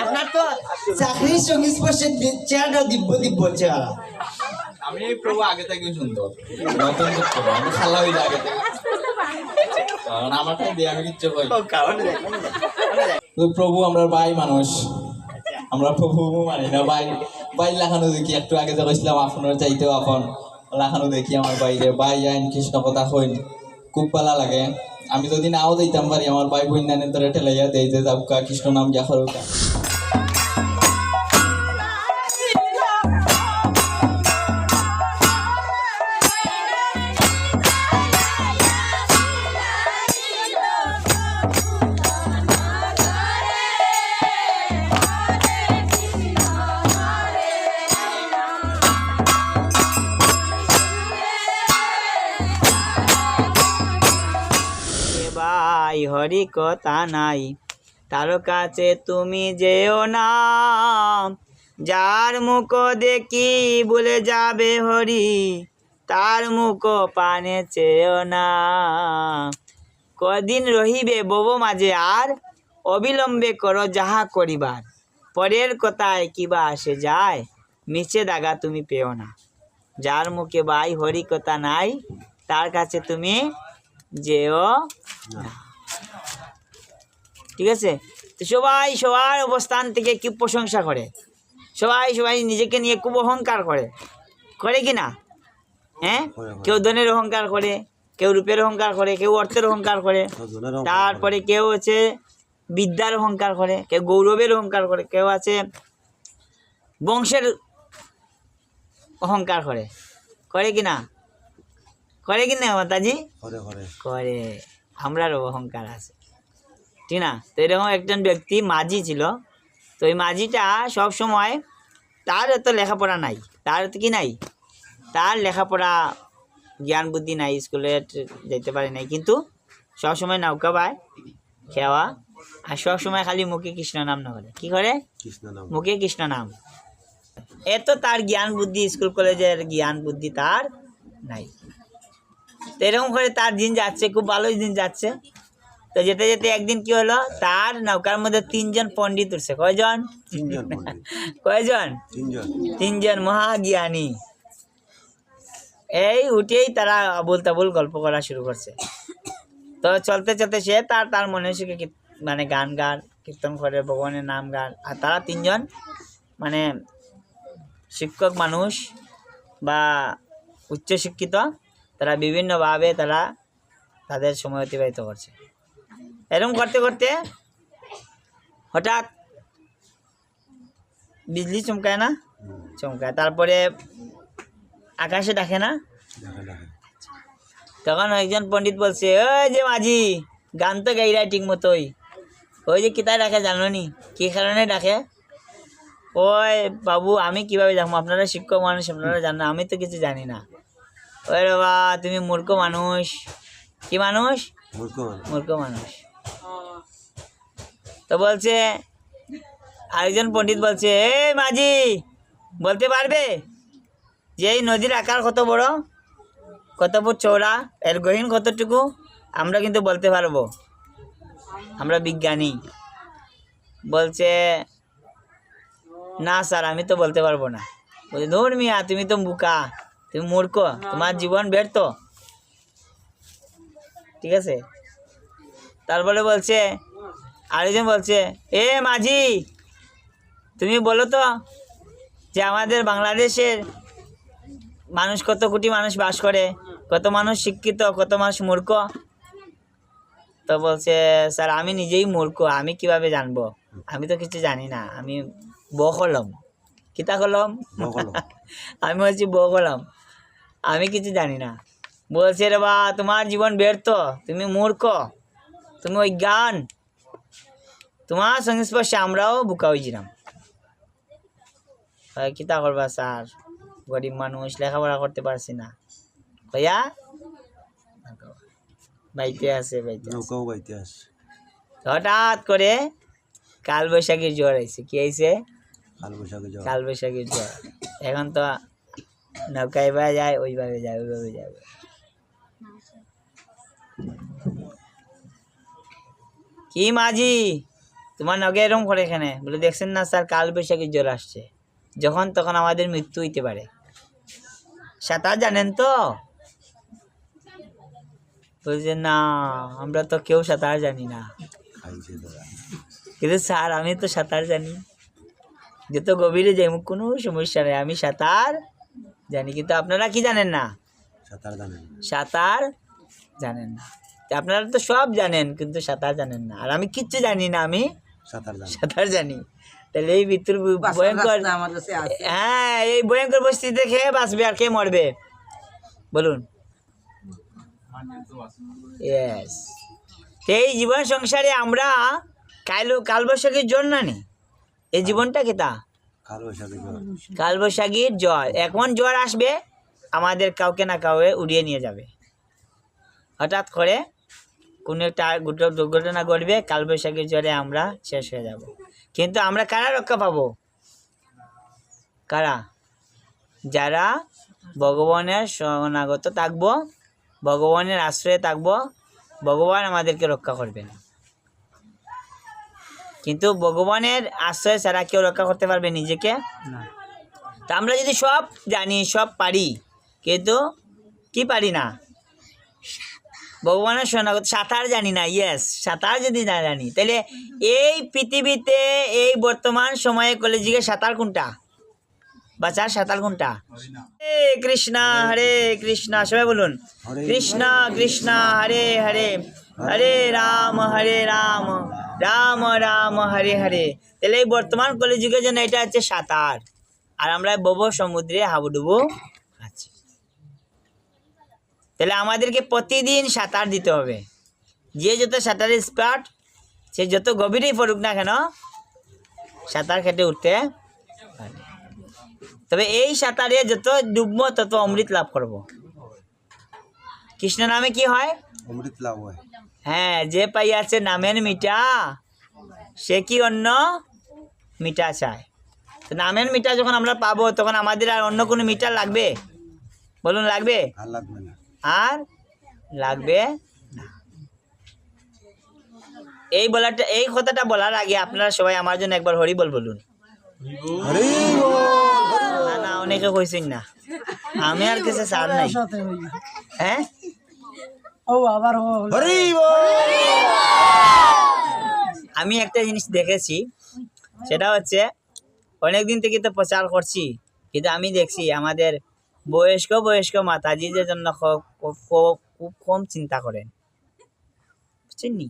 আপনার তো চাকরির সংস্পর্শে চেহারাটা দিব্য চেহারা। আমি প্রভু আগে থেকে সুন্দর, নতুন আমি খালা হইলে আগে থেকে, কারণ আমারটাই দিয়ে আমি কিচ্ছু কই। প্রভু আমরা ভাই মানুষ, আমরা প্রভু মানি না। ভাই লাখানো দেখি, একটু আগে যে কইছিলাম আপনার চাইতেও আপন লাখানো দেখি আমার বাইরে ভাই আইন কৃষ্ণ কথা কইন, খুব ভালো লাগে। আমি যদি নাও দিতাম পারি আমার ভাই বন্যানের ধরে ঠেলাইয়া দেয় যে যাবকা কৃষ্ণ নাম যা করুকা। ভাই হরি কথা নাই, তার কাছে তুমি যেও না, যার মুখ দেখি ভুলে যাবে হরি, তার মুখ পানে চেয়েও না। কদিন রহিবে বব মাঝে আর, অবিলম্বে করো যাহা করিবার, পরের কথায় কিবা আসে যায়, মিছে দাগা তুমি পেও না। যার মুখে ভাই হরি কথা নাই, তার কাছে তুমি যেও না। ঠিক আছে? তো সবাই সবার অবস্থান থেকে কি প্রশংসা করে, সবাই নিজেকে নিয়ে খুব অহংকার করে কি না? হ্যাঁ, কেউ ধনের অহংকার করে, কেউ রূপের অহংকার করে, কেউ অর্থের অহংকার করে, তারপরে কেউ হচ্ছে বিদ্যার অহংকার করে, কেউ গৌরবের অহংকার করে, কেউ আছে বংশের অহংকার করে কি না? করে কি না মাতাজি? করে। আমরারও অহংকার আছে, ঠিক না? তো এরকম একজন ব্যক্তি মাঝি ছিল। তো ওই মাঝিটা সব সময়, তার এত লেখাপড়া নাই, তার কি নাই, তার লেখাপড়া জ্ঞান বুদ্ধি নাই, স্কুলে যেতে পারে নাই, কিন্তু সবসময় নৌকা পায় খেওয়া, আর সবসময় খালি মুখে কৃষ্ণ নাম না বলে। কি করে? মুখে কৃষ্ণ নাম। এত তার জ্ঞান বুদ্ধি, স্কুল কলেজের জ্ঞান বুদ্ধি তার নাই। তো এরকম করে তার দিন যাচ্ছে, খুব ভালোই দিন যাচ্ছে। তো যেতে যেতে একদিন কি হলো, তার নৌকার মধ্যে 3 জন পণ্ডিত উঠছে। কয়জন? 3 জন মহাজ্ঞানী। এই উঠেই তারা আবুল তাবুল গল্প করা শুরু করছে। তো চলতে চলতে সে তার মনে সুখে মানে গান কীর্তন করে, ভগবানের নাম গান। আর তারা 3 জন মানে শিক্ষক মানুষ বা উচ্চশিক্ষিত, তারা বিভিন্নভাবে তাদের সময় অতিবাহিত করছে। এরকম করতে করতে হঠাৎ বিজলি চমকায় না? চমকায়। তারপরে আকাশে ডাকে না? তখন একজন পণ্ডিত বলছে, ওই যে মাঝি, গান তো গাইরা ঠিক মতোই, ওই যে কিতায় ডাকে জানো নি? কি কারণে ডাকে? ওই বাবু, আমি কিভাবে জানবো? আপনারা শিক্ষক মানুষ, আপনারা জানো, আমি তো কিছু জানি না। ওই বাবা, তুমি মূর্খ মানুষ। কি মানুষ? মূর্খ মানুষ। তো বলছে, আরেকজন পণ্ডিত বলছে, এই মাঝি, বলতে পারবে যে এই নদীর আকার কত বড়, কত ফুট চওড়া, এর গহীন কতটুকু? আমরা কিন্তু বলতে পারবো, আমরা বিজ্ঞানী। বলছে, না স্যার, আমি তো বলতে পারবো না। বলছে, ধুর মিয়া, তুমি তো বোকা, তুমি মূর্খ, তোমার জীবন ব্যর্থ। ঠিক আছে? তারপরে বলছে, আরেকজন বলছে, এ মাঝি, তুমি বলো তো যে আমাদের বাংলাদেশের মানুষ কত কোটি মানুষ বাস করে, কত মানুষ শিক্ষিত, কত মানুষ মূর্খ? তো বলছে, স্যার আমি নিজেই মূর্খ, আমি কিভাবে জানবো? আমি তো কিছু জানি না, আমি বকলম। কিতা কলম? আমি বলছি বকলম, আমি কিছু জানি না। বলছে, রে বা, তোমার জীবন ব্যর্থ, তুমি মূর্খ, তুমি অজ্ঞান, তোমার সংস্পর্শে আমরাও বোকা হয়েছিলাম। কিতা করবা স্যার, গরিব মানুষ, লেখাপড়া করতে পারছি না। ভাইয়া বাইতে আছে, হঠাৎ করে কালবৈশাখীর জ্বর আইছে। কি আইছে? কালবৈশাখীর জ্বর। এখন তো নৌকায় যায়, ওইভাবে যায়। কি মাঝি, তোমার নগে এরকম করে এখানে বলে দেখছেন না স্যার কাল বৈশাখী জ্বর আসছে, যখন তখন আমাদের মৃত্যু হইতে পারে। সাঁতার জানেন তো? বলছে না আমরা তো কেউ সাঁতার জানি না। কিন্তু স্যার আমি তো সাঁতার জানি, যত গভীরে যাই কোনো সমস্যা নেই, আমি সাঁতার জানি। কিন্তু আপনারা কি জানেন না? সাঁতার জানেন না। তা আপনারা তো সব জানেন কিন্তু সাঁতার জানেন না, আর আমি কিচ্ছু জানি না, আমি সাঁতার জানি। তাহলে এই মৃত্যুর ভয়ঙ্কর, হ্যাঁ এই ভয়ঙ্কর পরিস্থিতিতে খেয়ে বাঁচবে আর কে মরবে বলুন? ইয়েস। এই জীবন সংসারে আমরা কালবৈশাখীর জ্বর না নি, এই জীবনটা কি তা কালবৈশাখীর জ্বর। এখন জ্বর আসবে, আমাদের কাউকে না কাউকে উড়িয়ে নিয়ে যাবে। হঠাৎ করে কোনো একটা দুর্ঘটনা ঘটবে, কালবৈশাখীর জ্বরে আমরা শেষ হয়ে যাব। কিন্তু আমরা কারা রক্ষা পাবো? কারা? যারা ভগবানের শরণাগত থাকবো, ভগবানের আশ্রয়ে থাকবো, ভগবান আমাদেরকে রক্ষা করবেন। কিন্তু ভগবানের আশ্রয় ছাড়া কেউ রক্ষা করতে পারবে নিজেকে না। তা আমরা যদি সব জানি, সব পারি, কিন্তু কি পারি না? ভগবানের শরণাগত সাঁতার জানি না। ইয়েস, সাঁতার যদি না জানি, তাহলে এই পৃথিবীতে এই বর্তমান সময়ে কলেজিকে সাঁতার কোনটা? বাচ্চার সাঁতার কোনটা? হরে কৃষ্ণা হরে কৃষ্ণা, সবাই বলুন কৃষ্ণ কৃষ্ণ হরে হরে, হরে রাম রাম রাম হরে হরে। তাহলে এই বর্তমান কলিযুগের জন্য এটা হচ্ছে সাঁতার, আর আমরা ভব সমুদ্রে হাবুডুবু আছি। তাহলে আমাদেরকে প্রতিদিন সাঁতার দিতে হবে। যে যত সাঁতারের স্পার্ট, সে যত গভীরেই পড়ুক না কেন, সাঁতার কেটে উঠতে পারে। তবে এই সাঁতারে যত ডুববো তত অমৃত লাভ করব। কৃষ্ণ নামে কি হয়? অমৃত লাভ হয়। হ্যাঁ, যে পাইয়াছে নামের মিঠা, সে কি অন্য মিঠা চায়? তো নামের মিঠা যখন আমরা পাবো, তখন আমাদের আর অন্য কোনো মিঠা লাগবে? বলুন লাগবে? আর লাগবে না। আর লাগবে না। এই কথাটা বলার আগে আপনারা সবাই আমার জন্য একবার হরি বল বলুন। না না, অনেকে কইছেন না, আমি আর কিছু সার নাই। হ্যাঁ, আমি একটা জিনিস দেখেছি, সেটা হচ্ছে অনেকদিন থেকে তো প্রচার করছি, কিন্তু আমি দেখছি আমাদের বয়স্ক মাতাজিদের জন্য খুব কম চিন্তা করেন, বুঝছেন নি?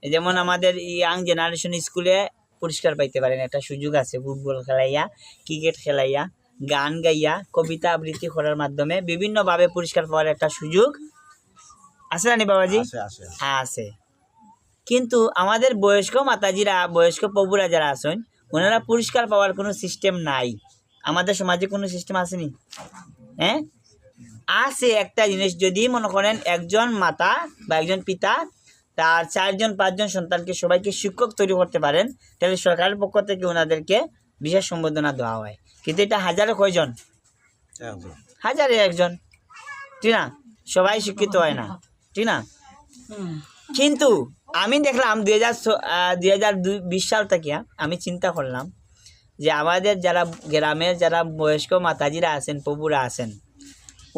যেমন আমাদের ইয়াং জেনারেশন স্কুলে পুরস্কার পাইতে পারেন, একটা সুযোগ আছে। ফুটবল খেলাইয়া, ক্রিকেট খেলাইয়া, গান গাইয়া, কবিতা আবৃত্তি করার মাধ্যমে বিভিন্নভাবে পুরস্কার পাওয়ার একটা সুযোগ আছে না বাবাজি? হ্যাঁ আছে। কিন্তু আমাদের বয়স্ক মাতাজিরা, বয়স্ক প্রভুরা যারা আছেন, ওনারা পুরস্কার পাওয়ার কোনো সিস্টেম নাই। আমাদের সমাজে কোনো সিস্টেম আসেনি। হ্যাঁ আছে একটা জিনিস, যদি মনে করেন একজন মাতা বা একজন পিতা তার 4-5 সন্তানকে সবাইকে শিক্ষক তৈরি করতে পারেন, তাহলে সরকারের পক্ষ থেকে ওনাদেরকে বিশেষ সম্বোধনা দেওয়া হয়। কিন্তু এটা হাজারে কয়জন? হাজারে একজন, ঠিক না? সবাই শিক্ষিত হয় না, ঠিক না? কিন্তু আমি দেখলাম 2020 সাল থেকে আমি চিন্তা করলাম যে আমাদের যারা গ্রামের যারা বয়স্ক মাতাজিরা আছেন, প্রভুরা আছেন,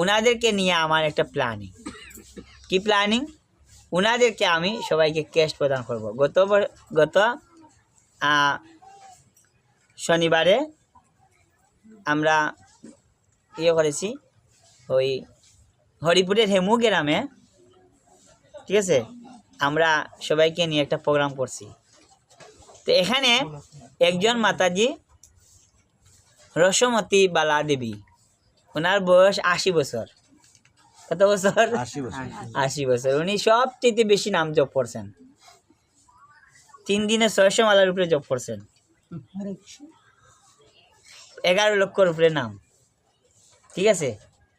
ওনাদেরকে নিয়ে আমার একটা প্ল্যানিং। কি প্ল্যানিং? ওনাদেরকে আমি সবাইকে ক্যাশ প্রদান করব। গত শনিবারে আমরা করেছি ওই হরিপুরের হেমু গ্রামে, ঠিক আছে? আমরা সবাইকে নিয়ে একটা প্রোগ্রাম করছি। তো এখানে একজন মাতাজি রসমতী বালা দেবী, ওনার বয়স 80 বছর। কত বছর? 80 বছর। উনি সবচেয়ে বেশি নাম জপ করছেন, 3 দিনে 600 মালার উপরে জপ করছেন, 11 লক্ষর উপরে নাম, ঠিক আছে?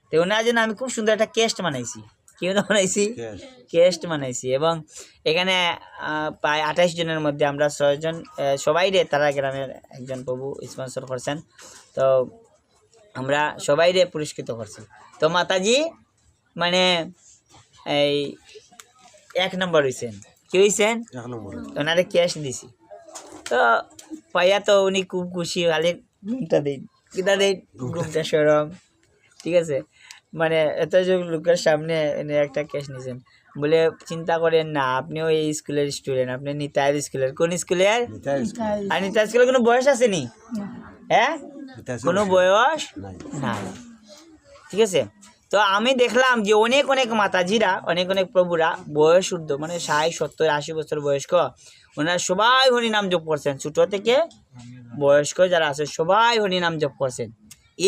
তো ওনার জন্য আমি খুব সুন্দর একটা কেস্ট বানাইছি। কি বানাইছি? কেস্ট বানাইছি। এবং এখানে প্রায় 28 জনের মধ্যে আমরা 6 জন, সবাই রে তারা গ্রামের একজন প্রভু স্পন্সর করছেন। তো আমরা সবাই রে পুরস্কৃত করছি। তো মাতাজি মানে এই 1 নম্বর হয়েছেন। কি হয়েছেন? ওনারে ক্যাশ দিছি। তো পাইয়া তো উনি খুব খুশি, খালি ঘুমটা দিন কিনা দিন ঘুমটা সরম, ঠিক আছে। মানে এত লোকের সামনে এনে একটা কেস নিয়েছেন, বলে চিন্তা করেন না, আপনিও এই স্কুলের স্টুডেন্ট, আপনি নিতাইয়ের স্কুলের। কোন স্কুলের? আর নিতাই স্কুলের কোনো বয়স আছে নি? হ্যাঁ, কোনো বয়স নাই, ঠিক আছে। তো আমি দেখলাম যে অনেক অনেক মাতাজিরা, অনেক অনেক প্রভুরা বয়স ঊর্ধ্ব, মানে 60, 70, 80 বছর বয়স্ক, ওনারা সবাই হরিনাম জপ করছেন। ছোট থেকে বয়স্ক যারা আছে সবাই হরিনাম জপ করছেন।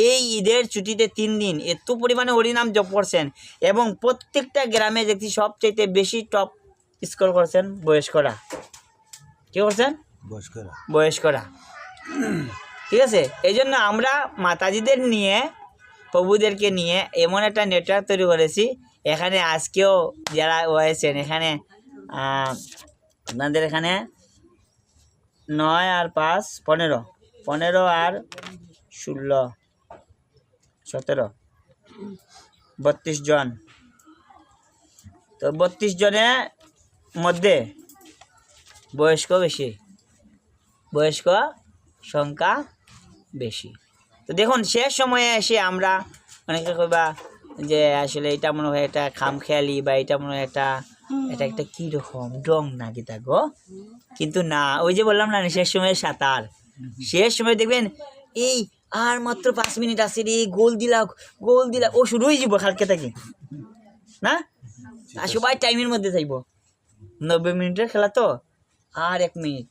এই ঈদের ছুটিতে 3 দিন এত পরিমাণে হরিনাম জপ করছেন, এবং প্রত্যেকটা গ্রামে দেখছি সবচাইতে বেশি টপ স্কোর করছেন বয়স্করা। কি করছেন? বয়স্করা, ঠিক আছে। এই জন্য আমরা মাতাজিদের নিয়ে, প্রভুদেরকে নিয়ে এমন একটা নেটওয়ার্ক তৈরি করেছি। এখানে আজকেও যারা হয়েছেন এখানে, আপনাদের এখানে 9 আর 5 15, 15 আর 16, 17, 32 জন। তো 32 জনের মধ্যে বয়স্ক বেশি, বয়স্ক সংখ্যা বেশি। তো দেখুন, শেষ সময়ে এসে আমরা অনেকে কইবা যে আসলে এটা মনে হয় একটা খামখেয়ালি, বা এটা মনে হয় এটা একটা কীরকম ডং না কি তা গো। কিন্তু না, ওই যে বললাম না, শেষ সময়ে সাঁতার। শেষ সময় দেখবেন এই আর মাত্র 5 মিনিট আছে রে, গোল দিলা, ও শুরু হয়ে যাব খালকে থাকি না, আর সবাই টাইমের মধ্যে থাকবো। 90 মিনিটের খেলা তো, আর 1 মিনিট,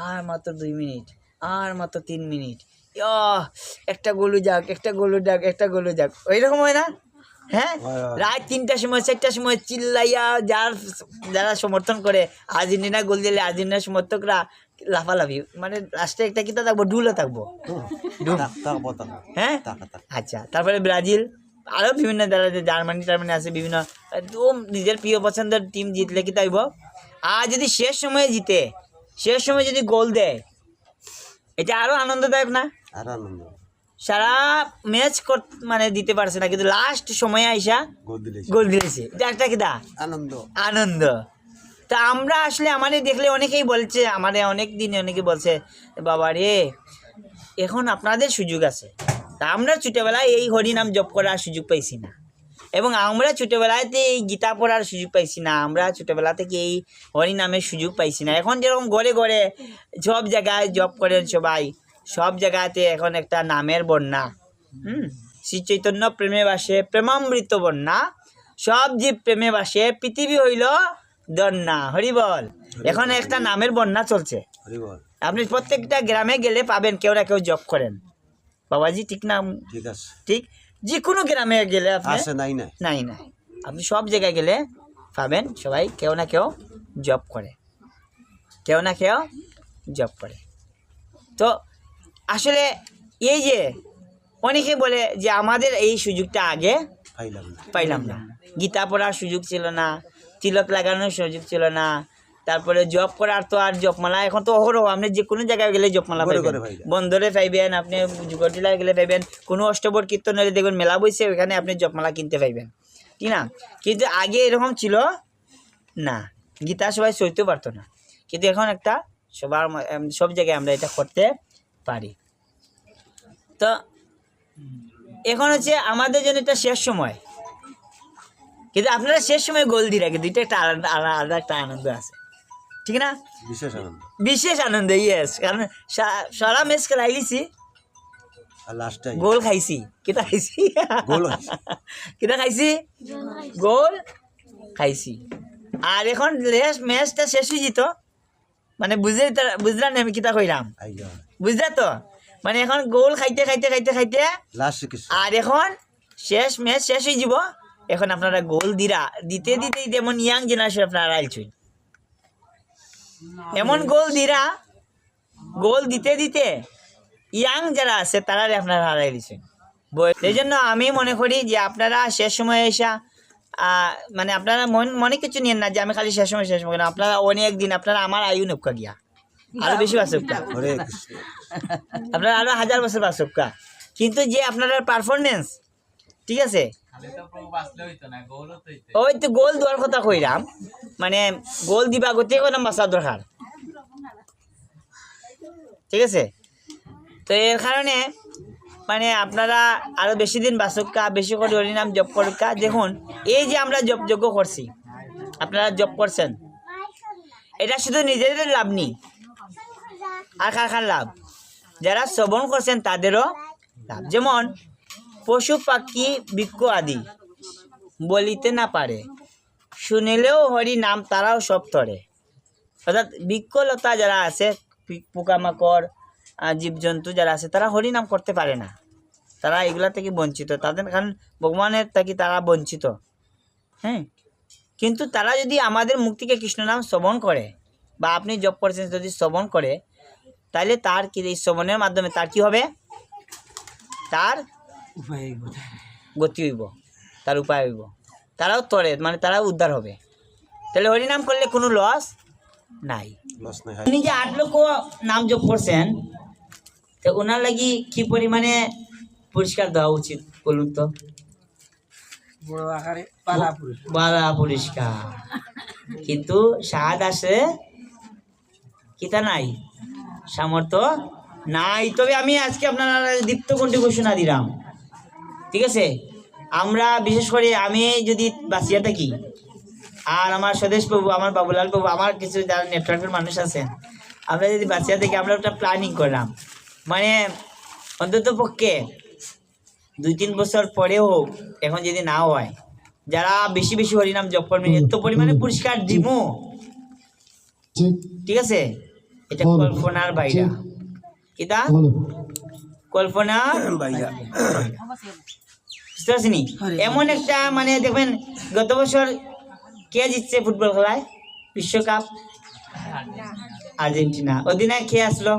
আর মাত্র 2 মিনিট, আর মাত্র 3 মিনিট, একটা গোলু যাক, একটা গোলু যাক, একটা গোলু যাক, ওইরকম হয় না? হ্যাঁ, রাত 3টার সময় 4টার সময় চিল্লাইয়া যারা সমর্থন করে আর্জেন্টিনা গোল দিলে আর্জেন্টিনার সমর্থকরা লাফালাফি, মানে লাস্টে একটা কিতা থাকবো, ডুলও থাকবো, হ্যাঁ। আচ্ছা, তারপরে ব্রাজিল, আরও বিভিন্ন যারা জার্মানি আছে, বিভিন্ন একদম নিজের প্রিয় পছন্দের টিম জিতলে কি তাইব। আর যদি শেষ সময়ে জিতে, শেষ সময় যদি গোল দেয়, এটা আরো আনন্দদায়ক না? সারা ম্যাচ মানে দিতে পারছে না, কিন্তু লাস্ট সময়ে আইসা গোল দিলেছে, এটা একটা কিতা আনন্দ। তা আমরা আসলে আমাদের দেখলে অনেকেই বলছে, আমাদের অনেক দিনে অনেকে বলছে, বাবা রে এখন আপনাদের সুযোগ আছে। তা আমরা ছোটোবেলায় এই হরিনাম জপ করার সুযোগ পাইছি না, এবং আমরা ছোটোবেলাতে এই গীতা পড়ার সুযোগ পাইছি না, আমরা ছোটোবেলা থেকে এই হরিনামের সুযোগ পাইছি না। এখন যেরকম ঘরে ঘরে সব জায়গায় জপ করেন সবাই, সব জায়গাতে এখন একটা নামের বন্যা, শ্রী চৈতন্য প্রেমে বাসে প্রেমামৃত বন্যা, সব জীব প্রেমে বাসে পৃথিবী হইল দন্যা, হরিবল। এখন একটা নামের বন্যা চলছে, আপনি প্রত্যেকটা গ্রামে গেলে পাবেন কেউ না কেউ জপ করেন, বাবাজি, ঠিক না? ঠিক আছে, ঠিক। যে কোনো গ্রামে গেলে আপনি নাই, আপনি সব জায়গায় গেলে পাবেন সবাই কেউ না কেউ জব করে, কেউ না কেউ জব করে। তো আসলে এই যে অনেকে বলে যে আমাদের এই সুযোগটা আগে পাইলাম না, গীতা পড়ার সুযোগ ছিল না, তিলক লাগানোর সুযোগ ছিল না, তারপরে জব করার তো আর জপমালা এখন তো অহরহ, আপনি যে কোনো জায়গায় গেলে জপমালা পাইবেন, বন্দরে পাইবেন, আপনি যুগটিলায় গেলে পাইবেন, কোনো অষ্টবর কীর্তন হলে দেখবেন মেলা বইছে, ওইখানে আপনি জপমালা কিনতে পাইবেন, ঠিক না? কিন্তু আগে এরকম ছিল না, গীতা সবাই সইতে পারতো না, কিন্তু এখন একটা সব জায়গায় আমরা এটা করতে পারি। তো এখন হচ্ছে আমাদের জন্য এটা শেষ সময়, কিন্তু আপনারা শেষ সময় গোল দিয়ে রাখে, দুইটা একটা আলাদা একটা আনন্দ আছে, ঠিক না? বিশেষ আনন্দ, ইয়েস। কারণ সারা ম্যাচ খেলাইছি, গোল খাইছি, কিতা খাইছি, কিতা খাইছি, গোল খাইছি। আর এখন ম্যাচটা শেষ হয়ে যেত, মানে বুঝলা না আমি কিতা কইলাম, বুঝলা তো? মানে এখন গোল খাইতে খাইতে খাইতে খাইতে আর এখন ম্যাচ শেষ হয়ে যাব, এখন আপনারা গোল দিতে দিতেই যেমন ইয়াং জেনারেশন আপনারা আইলছেন, এমন গোল দিতে দিতে ইয়াং যারা আছে তারা আপনারা হারাই দিচ্ছেন। এই জন্য আমি মনে করি যে আপনারা শেষ সময় এসা মানে আপনারা মনে কিছু নিয়েন না যে আমি খালি শেষ সময় আপনারা অনেক দিন, আপনারা আমার আয়ু নৌকা গিয়া আরো বেশি বাসকা, আপনারা আরো 1000 বছর বাসকা, কিন্তু যে আপনারা পারফরমেন্স, ঠিক আছে, ওই তো গোল দেওয়ার কথা কইরাম, মানে গোল দিবা গতি কইরাম বাঁচার দরকার, ঠিক আছে? তো এর কারণে মানে আপনারা আরো বেশি দিন বাসকা, বেশি করে হরিনাম জপ করকা। দেখুন এই যে আমরা জপ যজ্ঞ করছি, আপনারা জপ করছেন, এটা শুধু নিজেদের লাভ নেই, আর কার লাভ? যারা শ্রবণ করছেন তাদেরও লাভ। যেমন পশু পাখি বৃক্ষ আদি বলিতে না পারে, শুনিলেও হরি নাম তারাও সব ধরে। অর্থাৎ বৃক্ষলতা যারা আছে, পোকামাকড়, জীবজন্তু যারা আছে, তারা হরি নাম করতে পারে না, তারা এগুলা থেকে বঞ্চিত, তাদের কারণ ভগবানের থেকে তারা বঞ্চিত। হ্যাঁ, কিন্তু তারা যদি আমাদের মুখ থেকে কৃষ্ণ নাম শ্রবণ করে, বা আপনি জপ করছেন যদি শ্রবণ করে, তাহলে তার কি এই শ্রবণের মাধ্যমে তার কি হবে? তার গতি হইব, তার উপায় হইব, তারাও তরে, মানে তারাও উদ্ধার হবে। তাহলে হরিনাম করলে কোনো লস নাই। উনি যে 8 লক্ষ নাম জপ করছেন, তো ওনার লাগি কি পরিমাণে পুরস্কার দেওয়া উচিত বলুন তো? বালা পুরস্কার, কিন্তু সাহায্য আসে কিতা নাই, সামর্থ্য নাই। তবে আমি আজকে আপনারা দীপ্ত কণ্ঠে ঘোষণা দিলাম, ঠিক আছে? আমরা বিশেষ করে আমি যদি বাঁচিয়া থাকি, আর আমার স্বদেশ বাবু, আমার বাবুলাল বাবু, আমার কিছু যারা নেটওয়ার্কের মানুষ আছেন, আমরা যদি বাঁচিয়া থাকি, আমরা একটা প্ল্যানিং করলাম, মানে অন্তত পক্ষে 2-3 বছর পরেও, এখন যদি না হয়, যারা বেশি বেশি হরিনাম জপ করবেন, এত পরিমাণে পুরস্কার দিব, ঠিক আছে? এটা কল্পনার বাইরে, কিতা কল্পনার বাইরে, বুঝতে পারছিনি? এমন একটা মানে দেখবেন, গত বছর কে জিতছে ফুটবল খেলায় বিশ্বকাপ? আর্জেন্টিনা। অধিনায়ক কে আসলো?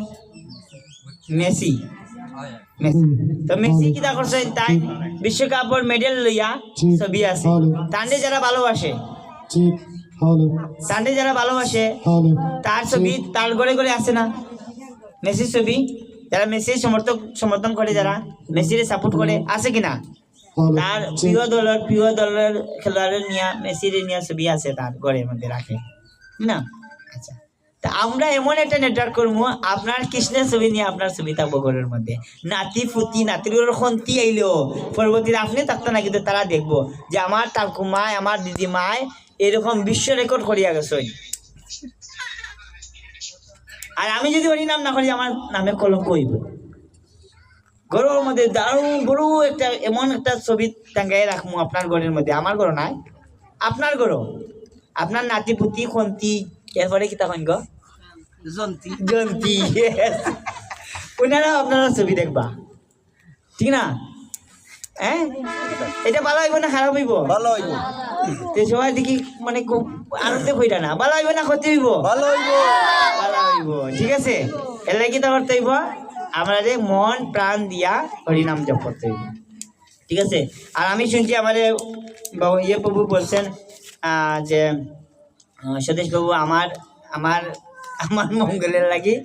মেসি। তো মেসি কিতা করছে? তাই বিশ্বকাপের মেডেল লইয়া ছবি আছে। তান্ডে যারা ভালোবাসে, তান্ডে যারা ভালোবাসে, তার ছবি তার ঘরে ঘরে আছে না? মেসির ছবি, যারা মেসির সমর্থন করে, যারা মেসিরে সাপোর্ট করে, আছে কিনা? তার প্রিয় দলের খেলোয়াড়ের নিয়ে, মেসির নিয়ে ছবি আছে তার ঘরের মধ্যে রাখে না? আচ্ছা, তা আমরা এমন একটা নেটওয়ার্ক করবো, আপনার কৃষ্ণের ছবি নিয়ে আপনার ছবি থাকবো ঘরের মধ্যে, নাতি ফুতি নাতির খন্তি আইলেও পরবর্তীতে আপনি থাকতো না, কিন্তু তারা দেখবো যে আমার ঠাকুমায়, আমার দিদিমায় এরকম বিশ্ব রেকর্ড করিয়া গেছে। আর আমি যদি হরিনাম না করি, আমার নামে কলঙ্ক হইব। ঘরের মধ্যে দারুণ বড় একটা এমন একটা ছবি টাঙ্গাই রাখবো আপনার ঘরের মধ্যে, আমার ঘর নাই, আপনার ঘর, আপনার নাতি পুতি খন্তি, এরপরে কি তখন গো জন্তি, ওনারাও আপনারা ছবি দেখবা, ঠিক না? হ্যাঁ, এটা ভালো হইব না খারাপ হইব? ভালো হইব। সবাই দেখি মানে খুব আনন্দে হইরা না, ভালো হইব না ক্ষতি হইব? ভালো হইব, ভালো হইব, ঠিক আছে? এর লাগি তো করতে হইব আমাদের মন প্রাণ দিয়া হরিনাম জপ করতে হইব, ঠিক আছে? আর আমি শুনছি আমাদের প্রভু বলছেন যে সতীশ বাবু আমার আমার আমার মঙ্গলের লাগি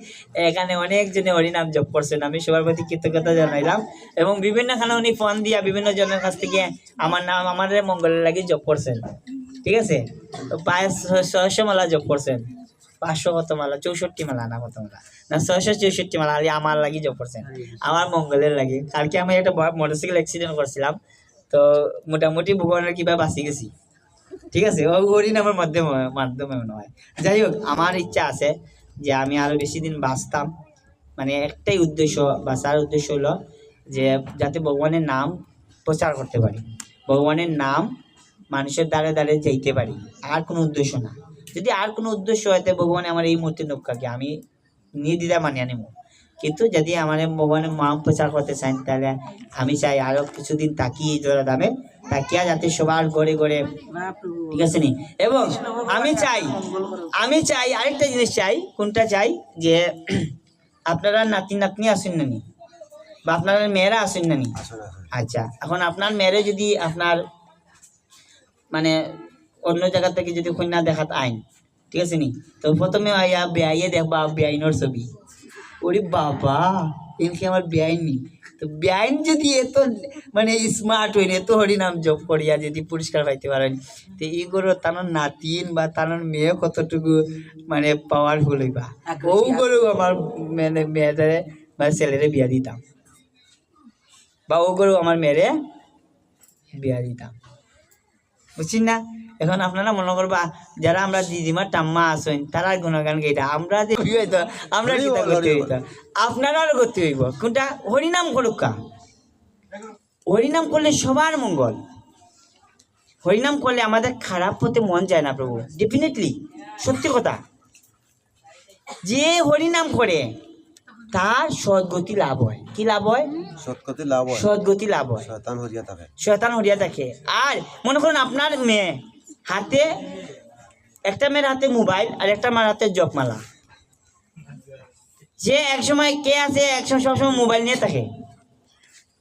এখানে অনেকজনে হরিনাম জপ করছেন, আমি সবার প্রতি কৃতজ্ঞতা জানাইলাম। এবং বিভিন্ন খানে উনি ফোন দিয়া বিভিন্ন জনের কাছ থেকে আমার নাম, আমাদের মঙ্গলের লাগি জপ করছেন, ঠিক আছে? তো 600 মালা জপ করছেন, 500 কত মালা, 64 মালা না কত মালা না, 664 মালা আমার লাগি জপ করছেন, আমার মঙ্গলের লাগি। কালকে আমি একটা মোটরসাইকেল অ্যাক্সিডেন্ট করছিলাম, তো মোটামুটি ভগবানের কিভাবে বাঁচি গেছি, ঠিক আছে? ও হরিনামের মাধ্যমে মনে হয়। যাই হোক, আমার ইচ্ছা আছে যে আমি আরো বেশি দিন বাঁচতাম, মানে একটাই উদ্দেশ্য, বাঁচার উদ্দেশ্য হলো যে যাতে ভগবানের নাম প্রচার করতে পারি, ভগবানের নাম মানুষের দ্বারে দ্বারে যাইতে পারি, আর কোনো উদ্দেশ্য না। যদি আর কোনো উদ্দেশ্য হয়, ভগবান আমার এই মূর্তি নৌকাকে আমি নির্দ্বিধা মানিয়ে নেব, কিন্তু যদি আমার ভগবানের নাম প্রচার করতে চান, তাহলে আমি চাই আরো কিছুদিন তাকি জোড়া দামে তাকিয়া, যাতে সবার ঘরে ঘরে, ঠিক আছে নি? এবং আমি চাই আরেকটা জিনিস চাই। কোনটা চাই? যে আপনারা নাতি নাতনি আসেন না নি, বা আপনার মেয়েরা আসেন না নি? আচ্ছা, এখন আপনার মেয়েরে যদি আপনার মানে অন্য জায়গা থেকে যদি কন্যা দেখাত আইন, ঠিক আছে নি? তো প্রথমে আইয়া বেআইয়ে দেখবা বেআইনের ছবি, ওরে বাবা ইনকে আমার বেআইন নি তো বেআইন যদি এত মানে স্মার্ট হইন এত হরিনাম জপ করিয়া যদি পুরস্কার পাইতে পারেন তো এই গরু তানোর নাতিন বা তানোর মেয়ে কতটুকু মানে পাওয়ারফুল হইবা ও গরু আমার মানে মেয়েটারে বা ছেলেরে বিয়া দিতাম বা ও গরু আমার মেয়েরে বিয়া দিতাম বুঝছেন না এখন আপনারা মনে করবা যারা আমরা দিদিমার টাম্মা আসেন তারা গুণগান গাইতা আমরা যে হইতো আমরা কিতা করতে হইতো আপনারাও করতে হইব কোনটা হরিনাম করুকা হরিনাম করলে সবার মঙ্গল হরিনাম করলে আমাদের খারাপ পথে মন যায় না প্রভু ডেফিনেটলি সত্যি কথা যে হরিনাম করে তার সদ্গতি লাভ হয় কি লাভ হয় সৎকতি লাভ হয় সদ্গতি লাভ হয় শয়তান হরিয়া থাকে শয়তান হরিয়া থাকে আর মনে করুন আপনার মেয়ে হাতে একটা মেয়ের হাতে মোবাইল আর একটা মেয়ের হাতে জপমালা যে একসময় কে আছে একসময় সবসময় মোবাইল নিয়ে থাকে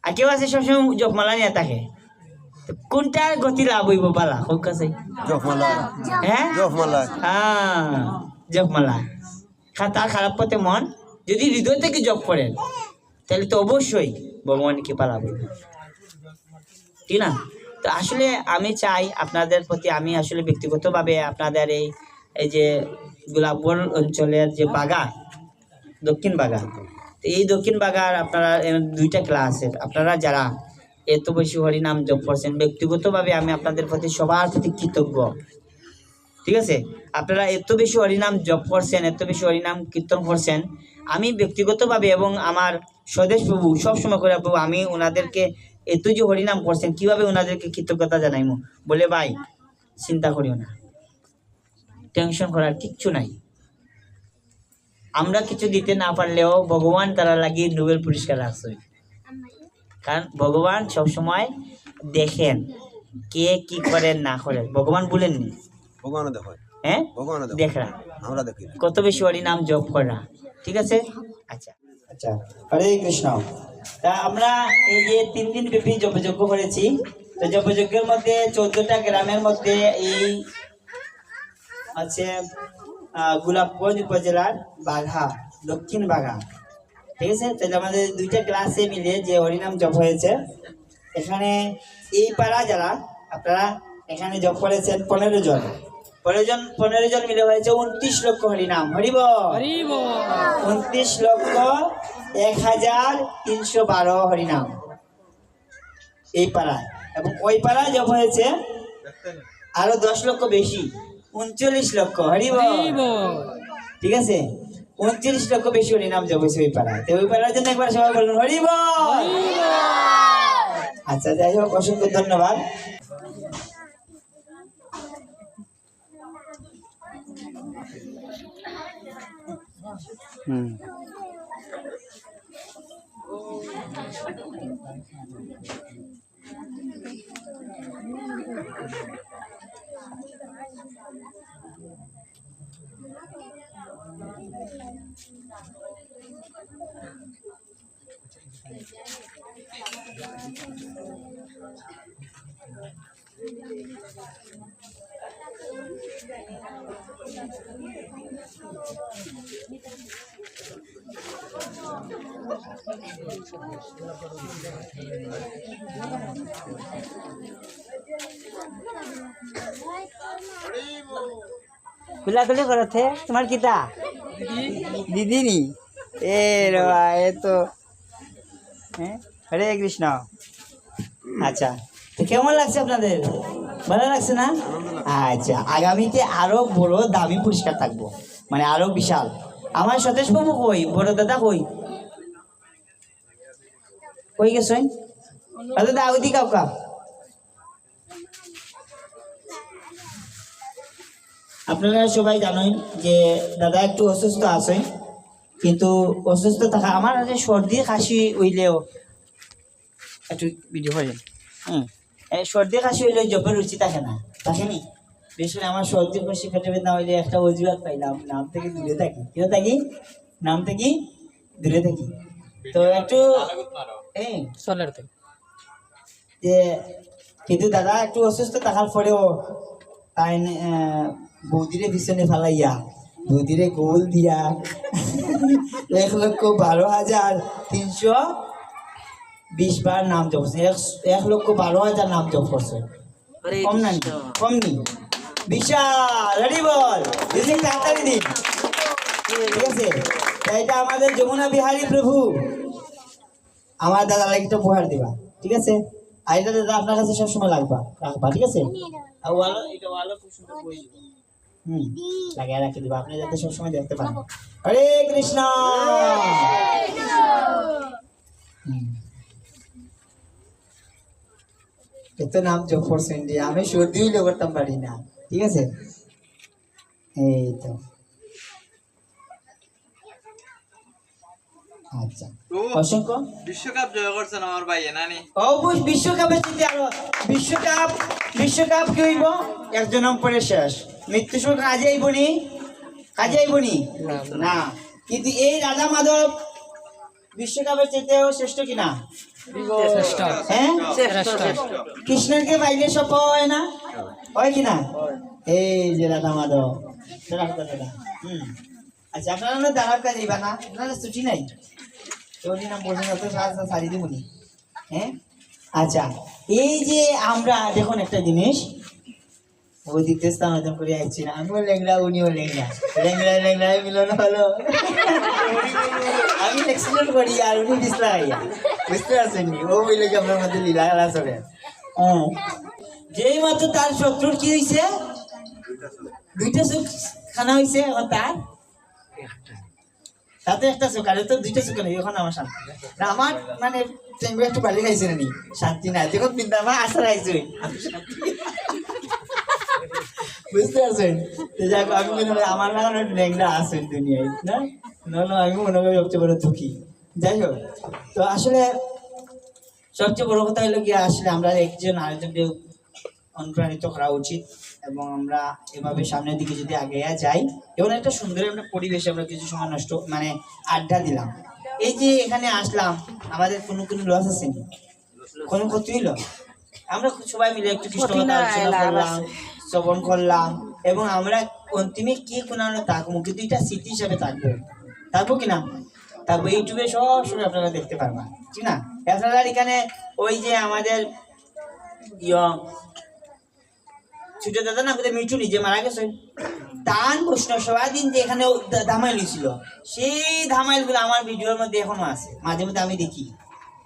আর কেউ আছে সবসময় জপমালা নিয়ে থাকে তো কোনটার গতি লাভ হইব পালা হোক কাছে জপমালা হ্যাঁ জপমালা হ্যাঁ জপমালা তার খারাপ পথে মন যদি হৃদয় থেকে জপ করেন তাহলে তো অবশ্যই ভগবানকে পালাবে ঠিক না তো আসলে আমি চাই আপনাদের প্রতি আমি আসলে ব্যক্তিগতভাবে আপনাদের এই যে গোলাপগড় অঞ্চলের যে বাগান দক্ষিণ বাগান তো এই দক্ষিণ বাগান আপনারা দুইটা ক্লাসের আপনারা যারা এত বেশি হরিনাম জপ করছেন ব্যক্তিগতভাবে আমি আপনাদের প্রতি সবার প্রতি কৃতজ্ঞ ঠিক আছে আপনারা এত বেশি হরিনাম জপ করছেন এত বেশি হরিনাম কীর্তন করছেন আমি ব্যক্তিগতভাবে এবং আমার স্বদেশ প্রভু সবসময় করে প্রভু আমি ওনাদেরকে এত যে হরিনাম করছেন কীভাবে ওনাদেরকে কৃতজ্ঞতা জানাইমু বলে ভাই চিন্তা করিও না টেনশন করার কিচ্ছু নাই আমরা কিছু দিতে না পারলেও ভগবান তারা লাগিয়ে নোবেল পুরস্কার রাখছে কারণ ভগবান সবসময় দেখেন কে কি করেন না করেন ভগবান বলেননি ভগবান দেখো হ্যাঁ ভগবান দেখো দেখরা আমরা দেখি কত বেশি হরিনাম জপ করা ঠিক আছে আচ্ছা আচ্ছা হরে কৃষ্ণ তা আমরা এই যে 3 দিন ব্যাপী জপযজ্ঞ করেছি তো জপযজ্ঞের মধ্যে 14টা গ্রামের মধ্যে এই আছে গোলাপগঞ্জ উপজেলার বাঘা দক্ষিণ বাঘা ঠিক আছে তাহলে আমাদের দুইটা ক্লাসে মিলে যে হরিনাম জপ হয়েছে এখানে এই পাড়া যারা আপনারা এখানে জপ করেছেন 15 জন 15 জন মিলে হয়েছে 29 লক্ষ হরিনাম হরিব 29 লক্ষ 1312 হরিনাম এই পাড়ায় এবং ওই পাড়ায় জপ হয়েছে আরো 10 লক্ষ বেশি 39 লক্ষ হরিব ঠিক আছে 29 লক্ষ বেশি হরিনাম জপ হয়েছে ওই পাড়ায় তো ওই পাড়ার জন্য একবার সবাই বলুন হরিব আচ্ছা যাই হোক অসংখ্য ধন্যবাদ খুলাখুলি করতে তোমার কিতা দিদি নি এ রে এ তো হ্যাঁ হরে কৃষ্ণ আচ্ছা তো কেমন লাগছে আপনাদের ভালো লাগছে না আচ্ছা আগামীতে আরো বড় দামি পুরস্কার থাকবো মানে আরো বিশাল আমার সতেশ বাবু কই বড় দাদা কই গেছেন দাদা আগুতি কাউকা আপনারা সবাই জানেন যে দাদা একটু অসুস্থ আছেন কিন্তু অসুস্থ থাকা আমার সর্দি কাশি হইলেও একটু ভিডিও করেন সর্দি কাশি হইলে জপের রুচি থাকে না থাকেনি বেশি আমার সর্দি কাশি পেটে না হইলে একটা অজুহাত পাইলাম নাম থেকে দূরে থাকি কেউ থাকি নাম থেকে দূরে থাকি তো একটু যে কিন্তু দাদা একটু অসুস্থ থাকার পরেও তাই বৌদিরে পিছনে ফালাইয়া বৌদিরে গোল দিয়া 1,12,320 বার নাম জপ করছে। 1,12,000 নাম জপ করছে। হরে কম না কৃষ্ণ। কম নি বিশাল রেডি বল দিদি তাড়াতাড়ি দিন ঠিক আছে এটা আমাদের যমুনা বিহারী প্রভু আমার দাদা লাগে একটা উপহার দিবা ঠিক আছে আর এটা দাদা আপনার কাছে সবসময় রাখবা ঠিক আছে আর এটা খুব সুন্দর বই লাগিয়ে রাখি দিবা আপনি যাতে সবসময় দেখতে পারেন হরে কৃষ্ণ এত নাম যোগ করছেন যে আমি সর্দি হইলে করতাম পারি না ঠিক আছে এই তো আচ্ছা অসংখ্য বিশ্বকাপ জয় করছেন আমার ভাই নানি অবশ্য বিশ্বকাপের চিঠি আরো বিশ্বকাপ কি হইব একজন পরে শেষ মৃত্যু সময় কাজে আইবনি না কিন্তু এই রাধা মাধব বিশ্বকাপের চেয়েও শ্রেষ্ঠ কিনা হ্যাঁ কৃষ্ণকে বাইরে সব হয় না হয় কিনা এই যে রাধা মাধব আচ্ছা আপনারা দাঁড়ার কাজ যাইবা না আপনারা ছুটি নাই তোর নাম বলছেন সারি দিবনি হ্যাঁ আচ্ছা এই যে আমরা দেখুন একটা জিনিস ওই দ্বিতীয় স্থান অর্জন করে আসছি না আমিও লেংরা উনিও লেংরা মিলন হলো আমি এক্সিডেন্ট করি আর উনি বিছলা খাইয়া বুঝতে পারছেন নি ও বললো কি আপনার মধ্যে লীলা খেলা চলে যেই মাত্র তার শত্রুর কি হয়েছে দুইটা চোখ খানা হয়েছে এখন তার তাতে একটা চোখ আর তো দুইটা চোখ নেই এখন আমার শান্তি না আমার মানে একটু পালি খাইছে না নি শান্তি নাই যখন বৃন্দাবন আসা রাখছে বুঝতে পারছেন যাক আমি মনে করি আমার লাগানো ল্যাংড়া আছেন দুনিয়ায় না নাহলে আমি মনে করি সবচেয়ে বড় দুঃখী যাই হোক তো আসলে সবচেয়ে বড় কথা হলো গিয়ে আসলে আমরা একজন আরেকজনকে অনুপ্রাণিত করা উচিত এবং আমরা এভাবে সামনের দিকে যদি আগে যাই এবং একটা সুন্দর একটা পরিবেশে আমরা কিছু সময় নষ্ট মানে আড্ডা দিলাম এই যে এখানে আসলাম আমাদের কোনো লস আছে নি কোনো ক্ষতি হইলো আমরা সবাই মিলে একটু কৃষ্ণ কথা আলোচনা করলাম শ্রবণ করলাম এবং আমরা অন্তিমে কি কোনো থাকবো কিন্তু এটা স্মৃতি হিসাবে থাকবো কিনা তারপর ইউটিউবে সব সময় আপনারা দেখতে পারবেন ঠিক না আপনারা এখানে ওই যে আমাদের ছোট দাদা না আমাদের মিঠু নিজে মারা গেছে টান বৈষ্ণব সবাই দিন যে এখানে ধামাইল হয়েছিল সেই ধামাইল গুলো আমার ভিডিওর মধ্যে এখনো আছে মাঝে মধ্যে আমি দেখি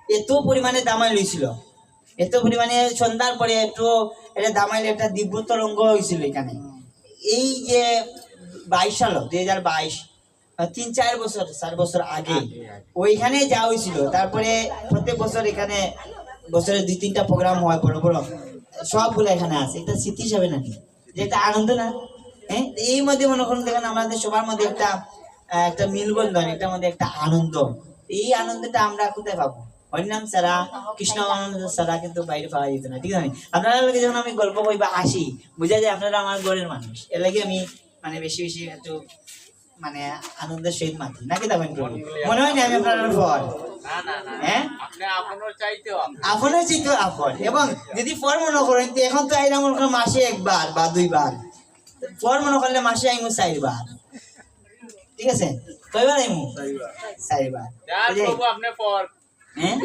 এত পরিমাণে ধামাইল হয়েছিল এত পরিমাণে সন্ধ্যার পরে একটু এটা ধামাইল একটা দিব্য তরঙ্গ হয়েছিল এখানে এই যে 22 সাল 2022 3-4 বছর আগে ওইখানে যাওয়া হয়েছিল তারপরে প্রত্যেক বছর এখানে বছরে 2-3টা প্রোগ্রাম হয় বড় বড় সবগুলো এখানে আছে এটা স্মৃতি হিসাবে নাকি যেটা আনন্দ না হ্যাঁ এই মধ্যে মনে করুন দেখেন আমাদের সবার মধ্যে একটা মিলবন্ধন এটার মধ্যে একটা আনন্দ এই আনন্দটা আমরা কোথায় পাবো হরিনাম ছাড়া কৃষ্ণ আনন্দ ছাড়া কিন্তু বাইরে পাওয়া যেত না ঠিক আছে আপনারা যখন আমি গল্প করি বা আসি বোঝা যায় আপনারা আমার ঘরের মানুষ এর লাগে আমি মানে বেশি বেশি একটু মানে আনন্দের সহিত মাতি নাকি তেমন মনে হয় না আমি আপনার ফল হ্যাঁ আপনার চাইতেও আপন এবং যদি ফল মনে করেন তো এখন তো আইলাম মাসে 1 বার বা 2 বার ফল মনে করলে মাসে আইমু 4 বার ঠিক আছে কয়বার আইমু 4 বার হ্যাঁ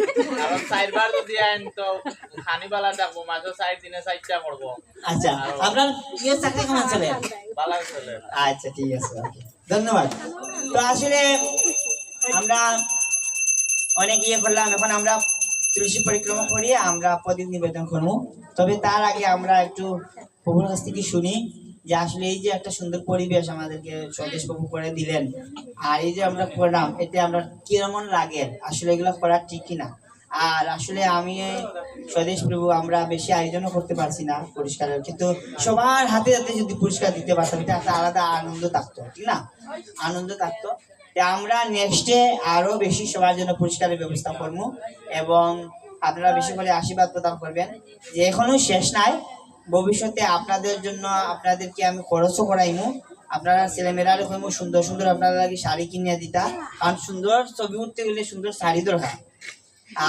আচ্ছা আপনার চাকরি কেমন চলে আচ্ছা ঠিক আছে ধন্যবাদ তো আসলে আমরা অনেক করলাম এখন আমরা তুলসী পরিক্রমা করি আমরা প্রদীপ নিবেদন করবো তবে তার আগে আমরা একটু প্রভুর কাছ থেকে শুনি যে আসলে এই যে একটা সুন্দর পরিবেশ আমাদেরকে স্বদেশ প্রভু করে দিলেন আর এই যে আমরা করলাম এতে আমরা কিরকম লাগে আসলে এগুলো করা ঠিক কিনা আর আসলে আমি স্বদেশ প্রভু আমরা বেশি আয়োজনও করতে পারছি না পুরস্কারের কিন্তু সবার হাতে হাতে যদি পুরস্কার দিতে পারতাম এটা একটা আলাদা আনন্দ থাকতো ঠিক না আনন্দ থাকতো আমরা নেক্সটে আরো বেশি সবার জন্য পুরস্কারের ব্যবস্থা করবো এবং আপনারা বেশি করে আশীর্বাদ প্রদান করবেন যে এখনো শেষ নাই ভবিষ্যতে আপনাদের জন্য আপনাদেরকে আমি খরচও করাইমু আপনারা ছেলেমেয়েরা কইমু সুন্দর সুন্দর আপনারা লাগে শাড়ি কিনে দিতা কারণ সুন্দর ছবি উঠতে গেলে সুন্দর শাড়ি দরকার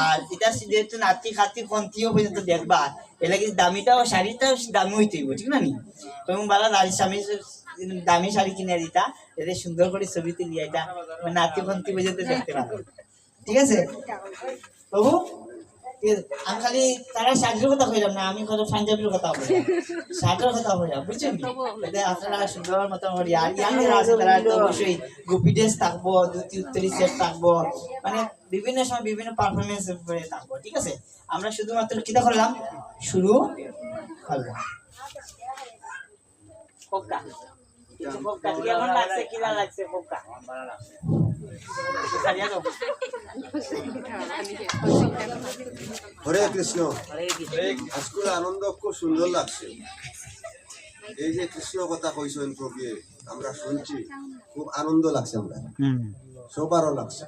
আর এটা যেহেতু নাতি খাতি কন্তিও পর্যন্ত দেখবা এর লাগে দামিটাও শাড়িটাও দামি হইতে হইব ঠিক না নি তুমি বালা দাড়ি স্বামী দামি শাড়ি কিনে দিতা, যাতে সুন্দর করে ছবি তুলি এটা মানে নাতিপন্থী পর্যন্ত দেখতে পারো। ঠিক আছে প্রভু, ঠিক আছে। আমি খালি তারা শাড়ির কথা কইলাম না, আমি কোনো পাঞ্জাবির কথা বললাম, শার্টের কথা বললাম, বুঝছেন? যাতে আপনারা সুন্দর মতো করি। আর ইয়াং যারা আছে তারা তো অবশ্যই গোপী ড্রেস থাকবো, ধুতি উত্তরি সেট থাকবো, মানে বিভিন্ন সময় বিভিন্ন পারফরমেন্স থাকবো। ঠিক আছে, আমরা শুধুমাত্র কিতা করলাম, শুরু করলাম। কোকা কিছু কোকা কেমন লাগছে, কিলা লাগছে কোকা? সারিয়া দাও। হরে কৃষ্ণ। আজকের আনন্দ খুব সুন্দর লাগছে। এই যে কৃষ্ণ কথা কইছেন প্রভু, আমরা শুনছি, খুব আনন্দ লাগছে, আমরা সবারও লাগছে।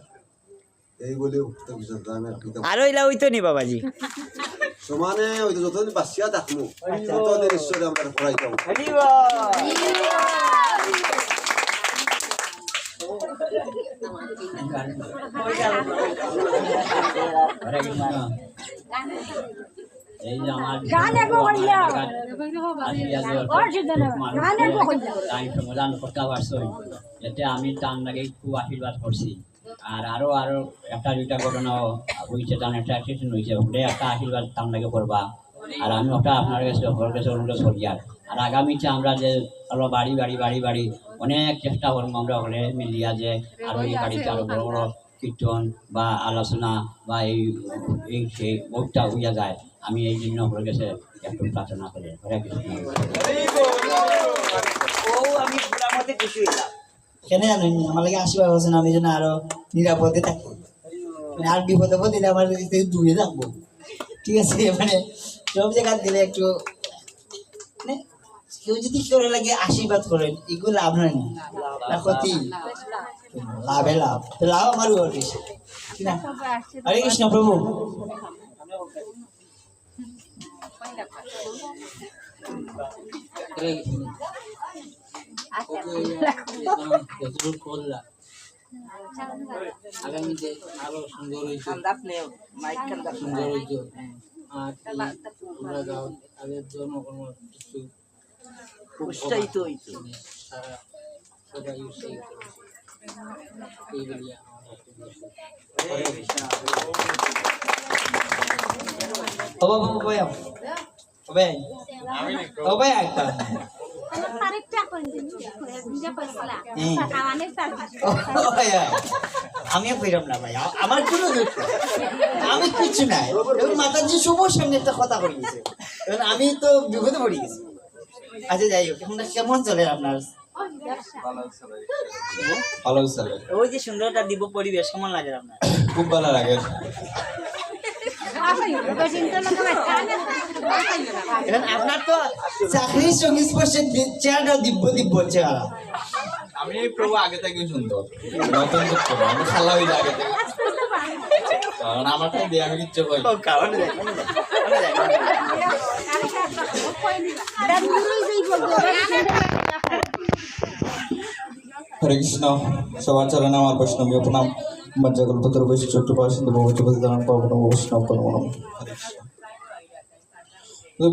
এই বলে আরো ইলা হইতো নি বাবাজি, সমানে হয়তো যতদিন বাঁচিয়া থাকবো ততদিন ঈশ্বরে আমরা পড়াইতাম। এই যে আমার সমাধান করতে পারছো, এতে আমি তার লাগে খুব আশীর্বাদ করছি। আর আরো একটা দুইটা ঘটনাও হয়েছে, তার একটা অ্যাক্সিডেন্ট হয়েছে, ওটা একটা আশীর্বাদ তার লাগে করবা। আর আমি ওটা আপনার কাছে অনুরোধ করি। আর আগামীতে আমরা যে আরো বাড়ি অনেক চেষ্টা করবো আমরা ওখানে মিলিয়া যে আরো এই বাড়িতে আরো বড় বড় কীর্তন বা আলোচনা বা এই সেই ভোগটা হইয়া যায়। আমি এই জন্য ওর কাছে একটু প্রার্থনা করি। হরে কৃষ্ণ। ও আমি পুরা মতে খুশি হইলাম। কেন জানেন, আমার লাগে আশীর্বাদ হচ্ছে না, আমি যেন আরো নিরাপদে থাকবো, মানে আর বিপদে দিলে আমার দূরে থাকবো। ঠিক আছে, মানে সব জায়গা দিলে একটু মানে কেউ যদি কেউ লাগে আশীর্বাদ করেন, এগুলো লাভ নয় না ক্ষতি, লাভে লাভ, লাভ আমার উপর বেশি। ঠিক না? হরে কৃষ্ণ প্রভু। আগামীতে আরো সুন্দর হয়েছে, সুন্দর হয়েছে। আর আমরা গাঁও আগের জন্য কোনো কিছু উৎসাহিত হইতো। সারা সবাই উৎসাহিত এই বলিয়া আমিও ফিরম না ভাই, আমার কোনো দুঃখ, আমি কিছু নাই। এবং মাতাজি শুভর সামনে একটা কথা বলে গেছে, এবং আমি তো বিপদে পড়ে গেছি। আচ্ছা যাই হোক, এখন কেমন চলে আপনার? ভালো চলে, ওই যে সুন্দরটা দিব পরিবেশ কেমন লাগে আপনার? খুব ভালো লাগে। এখন আপনার তো চাকরির সংস্পর্শে চেহারাটা দিব্য চেহারা। আমি প্রভু আগে থেকে সুন্দর, নতুন আমি খালা হইলে আগে থেকে, কারণ আমারটাই দিয়ে আমি কিচ্ছু কই। হরে কৃষ্ণ। সবার চরণে আমার বৈষ্ণবীয় প্রণাম। মজ্জাগল্পতর বৈশিষ্ট্য একটু বয়সিন্ধু ভগবতী দান পাবন বৈষ্ণব প্রণাম।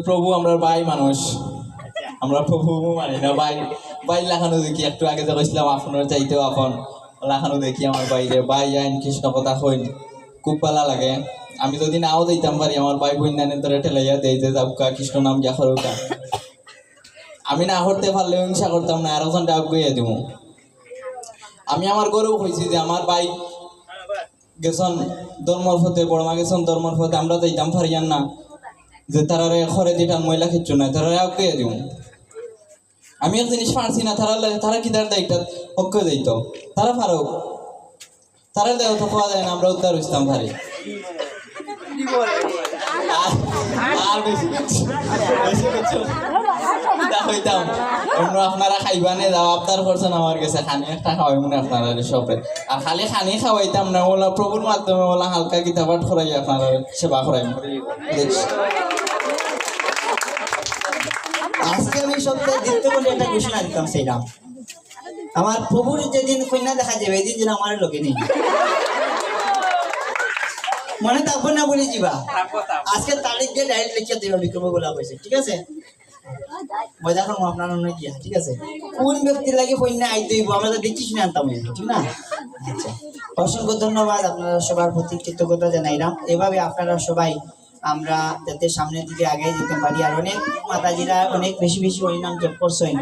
প্রভু আমরা ভাই মানুষ, আমরা প্রভু মানি না। ভাই লাখানো দেখি, একটু আগে যে কইছিলাম আপনার চাইতেও আপন লাখানো দেখি আমার বাইরে। ভাই আইন কৃষ্ণ কথা কইন, খুব ভালো লাগে। আমি যদি নাও দিতাম পারি, আমার ভাই বোন নানের ধরে ঠেলাইয়া দেই যে যাবকা কৃষ্ণ নাম যা করুকা। আমি না করতে পারলেও হিংসা করতাম না, আর ওখান ডাব গইয়া দিব। আমি আমার গৌরব হয়েছি যে আমার ভাই গেছন ধর্মর পথে, বড়মা গেছন ধর্মর পথে, আমরা যাইতাম পারিয়ান না যে তারারে খরে দিটান ময়লা খিচ্ছু নাই, তারা আগে দিব। আমি এক জিনিস পারছি না, তারা কি তার দায়িত্ব পক্ষে দিত, তারা পারুক, তারা দেহ তো পাওয়া যায় না, আমরা উদ্ধার হইতাম পারি। আর বেশি কিছু হইতাম অন্য আপনারা খাইবানে যাও, আবদার করছেন আমার কাছে, খানি একটা খাওয়াই মনে আপনারা সবে। আর খালি খানি খাওয়াইতাম না, ওলা প্রভুর মাধ্যমে ওলা হালকা কিতাবাট করাই আপনারা সেবা করাই। আজকে আমি সপ্তাহে দিতে বলে একটা ঘোষণা দিতাম, সেইটা আমার প্রভুর যেদিন কন্যা দেখা যাবে, এই দিন যেন আমার লোকে নেই, মনে থাকবো না বলে যাবা। আজকে তারিখ দিয়ে ডাইরেক্ট লিখে দেবে বিক্রম বলা হয়েছে। ঠিক আছে, মজা করবো আপনার অন্য গিয়া, ঠিক আছে? কোন ব্যক্তির লাগে কন্যা আইতে হইব আমরা তো দেখি শুনে আনতাম না, ঠিক না? আচ্ছা, অসংখ্য ধন্যবাদ, আপনারা সবার প্রতি কৃতজ্ঞতা জানাইলাম। এভাবে আপনারা সবাই আমরা যাতে সামনের দিকে আগে যেতে পারি। আর অনেক মাতাজিরা অনেক বেশি বেশি হরিনাম জপ করছেন,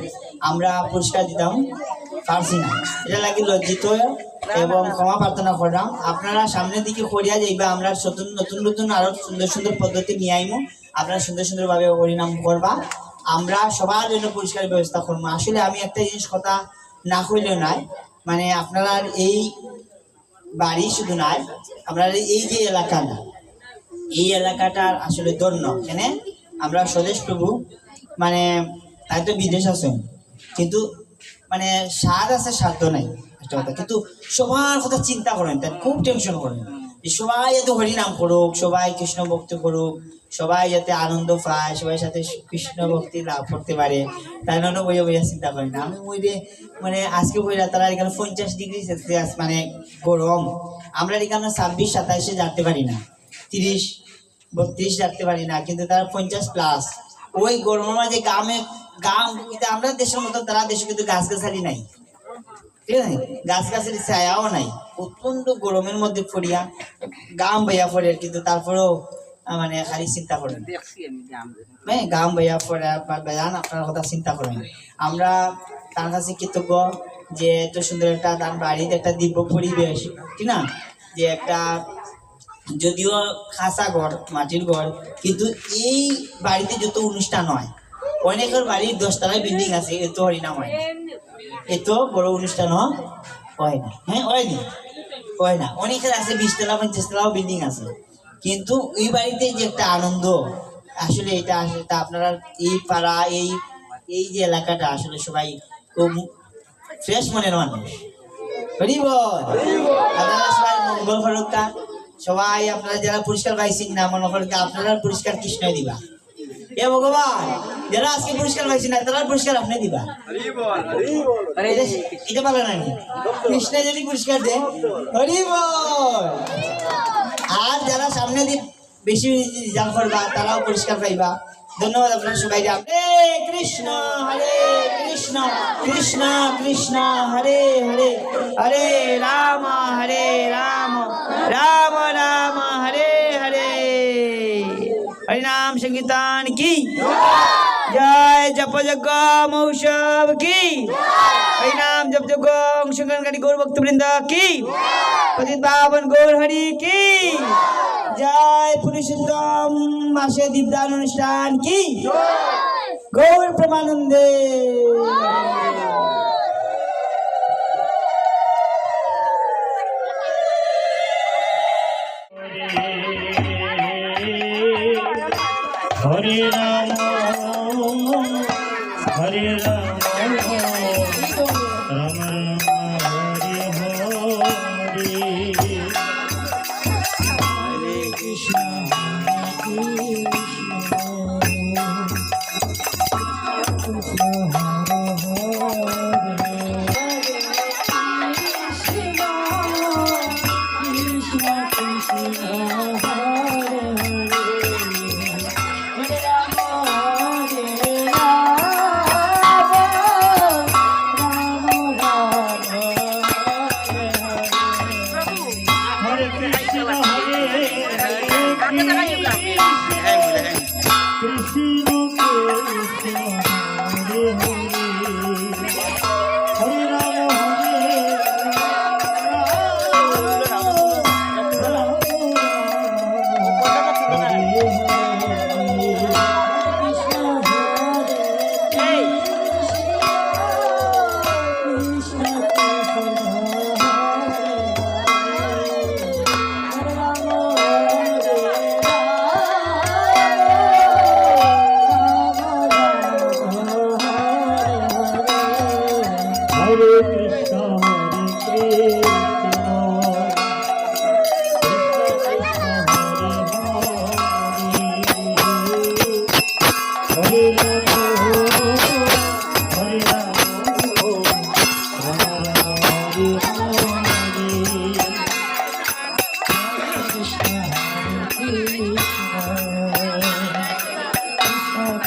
আমরা পুরস্কার দিতাম পারছি না, এটা লাগে লজ্জিত এবং ক্ষমা প্রার্থনা করলাম। আপনারা সামনের দিকে করিয়া যাইবা, আমরা নতুন নতুন আরো সুন্দর সুন্দর পদ্ধতি নিয়ে আইমু, আপনারা সুন্দর সুন্দর ভাবে হরিনাম করবা। আমরা সবার জন্য পুরস্কারের ব্যবস্থা করবো। আসলে আমি একটা জিনিস কথা না কইলেও নাই, মানে আপনারা এই বাড়ি শুধু নাই, আপনার এই যে এলাকা না, এই এলাকাটার আসলে ধন্য। কেন আমরা স্বদেশ প্রভু, মানে তাই তো বিদেশ আছেন, কিন্তু মানে স্বাদ আছে সাধ্য নাই একটা কথা, কিন্তু সবার কথা চিন্তা করেন, তাই খুব টেনশন করেন যে সবাই যাতে হরিনাম করুক, সবাই কৃষ্ণ ভক্তি করুক, সবাই যাতে আনন্দ পায়, সবাই সাথে কৃষ্ণ ভক্তি লাভ করতে পারে, তাই জন্য বইয়া বইয়া চিন্তা করি না আমি। ওই যে মানে আজকে বইরা তারা এখানে 50°C মানে গরম, আমরা এখানে 26-27 যাতে পারি না, 30-32 যাতে পারি না, কিন্তু তারা 50+। ওই গরমের মাঝে গাম আমরা দেশের মতো তারা দেশে কিন্তু গাছগাছালি নাই, ঠিক আছে? গাছগাছালি ছায়াও নাই, প্রচন্ড গরমের মধ্যে পড়িয়া গাম ভাইয়া পড়ে, কিন্তু তারপরেও মানে খালি চিন্তা করেন, হ্যাঁ গাম ভাইয়া পড়ে বেজান আপনার কথা চিন্তা করেন। আমরা তার কাছে কৃতজ্ঞ যে এত সুন্দর একটা তার বাড়িতে একটা দিব্য পরিবেশ, ঠিক না? যে একটা যদিও খাসা ঘর, মাটির ঘর, কিন্তু এই বাড়িতে যত অনুষ্ঠান হয়, অনেকের বাড়ির 10 তলায় বিল্ডিং আছে, এত হরিনাম হয়, এত বড় অনুষ্ঠান হয় না, হ্যাঁ হয় না। অনেকের আছে 20 তলা 50 তলাও বিল্ডিং আছে, কিন্তু এই বাড়িতে যে একটা আনন্দ, আসলে এটা আপনারা এই পাড়া এই যে এলাকাটা আসলে সবাই খুব ফ্রেশ মনের মানুষ। হরি বল, আপনারা সবাই মঙ্গল হরক্কা, সবাই আপনারা যারা পুরস্কার পাইছেন না মনে করেন আপনারা পুরস্কার কৃষ্ণ দিবা। এ ভগবান, যারা আজকে পুরস্কার পাইছেন না তারা পুরস্কার আপনি দিবা, এটা ভালো না? কৃষ্ণ যদি পুরস্কার দেন, হরি বল। আর যারা সামনে দিয়ে বেশি রিজাল্ট করবা তারাও পুরস্কার পাইবা। ধন্যবাদ আপনারা সবাই। হরে কৃষ্ণ কৃষ্ণ কৃষ্ণ হরে হরে, হরে রাম রাম রাম হরে হরে। হরিনাম সংকীর্তন কি জয়, জপ যজ্ঞ মহোৎসব কি, হরিনাম জপ যজ্ঞ অংশগ্রহণকারী গৌর ভক্তবৃন্দ কি, পতিত পাবন গৌর হরি কি জয়, পুরুষোত্তম মাসে দীপদান অনুষ্ঠান কি, গৌর প্রেমানন্দে। হরে রাম হরে রাম রাম রাম হরে হরে, হরে কৃষ্ণ কৃষ্ণ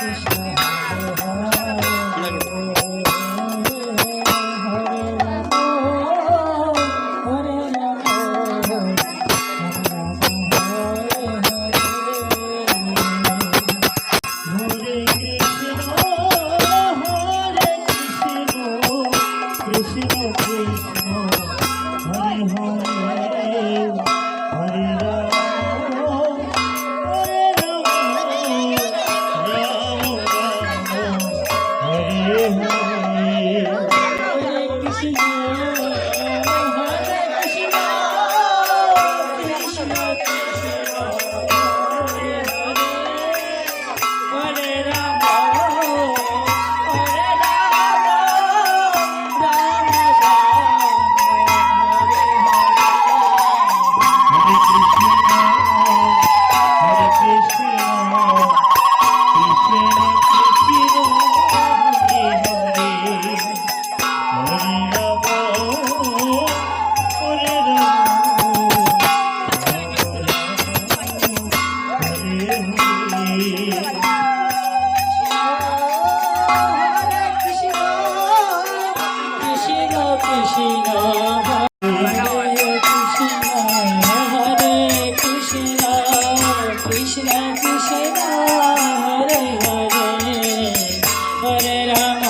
Krishna Hare কৃষ্ণ কৃষ্ণ হরে হরে হরে রাম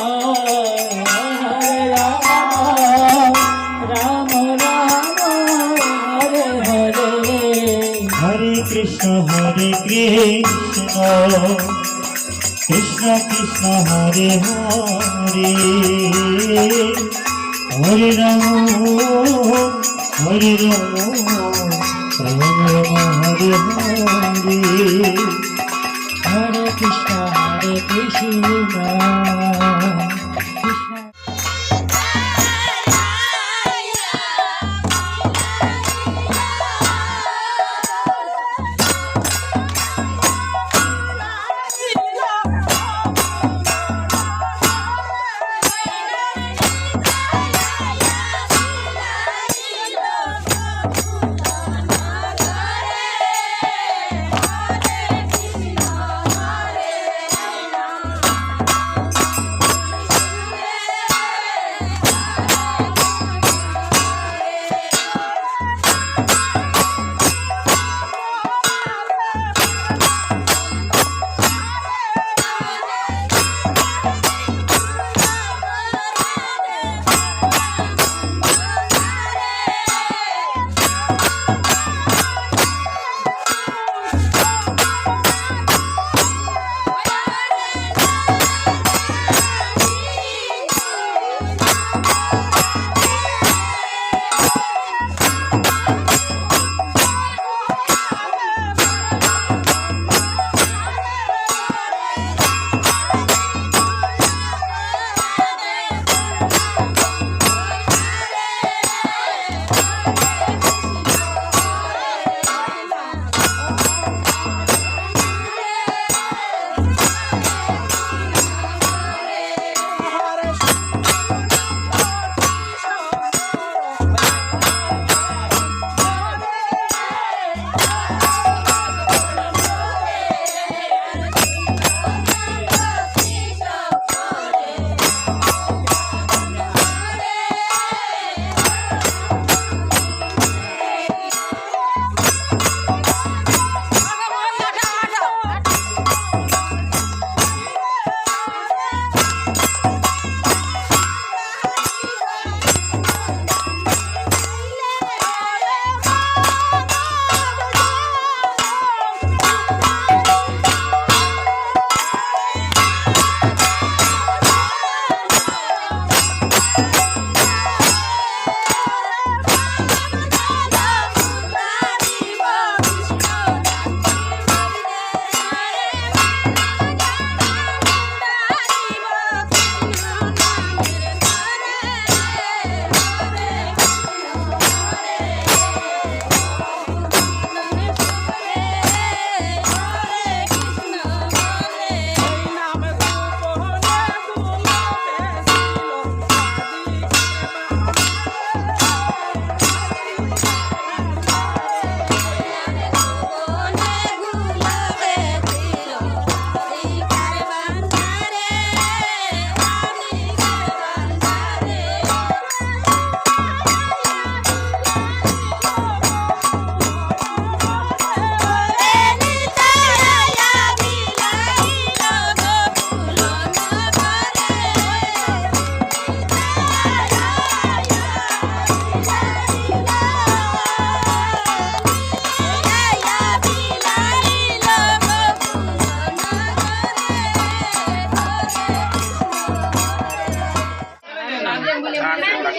রাম রাম হরে হরে হরে কৃষ্ণ কৃষ্ণ কৃষ্ণ হরে হরে হরে রাম হরে রাম রাম রাম হরে হরে হরে কৃষ্ণ কৃষ্ণ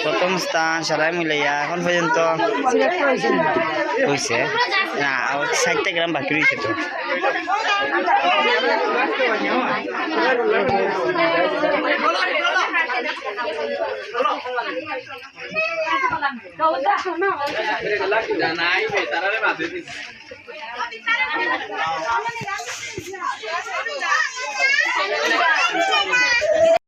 প্রথম স্থান সালাই মিলাইয়া এখন পর্যন্ত হয়েছে না 60টা গ্রাম বাকি রয়েছে তো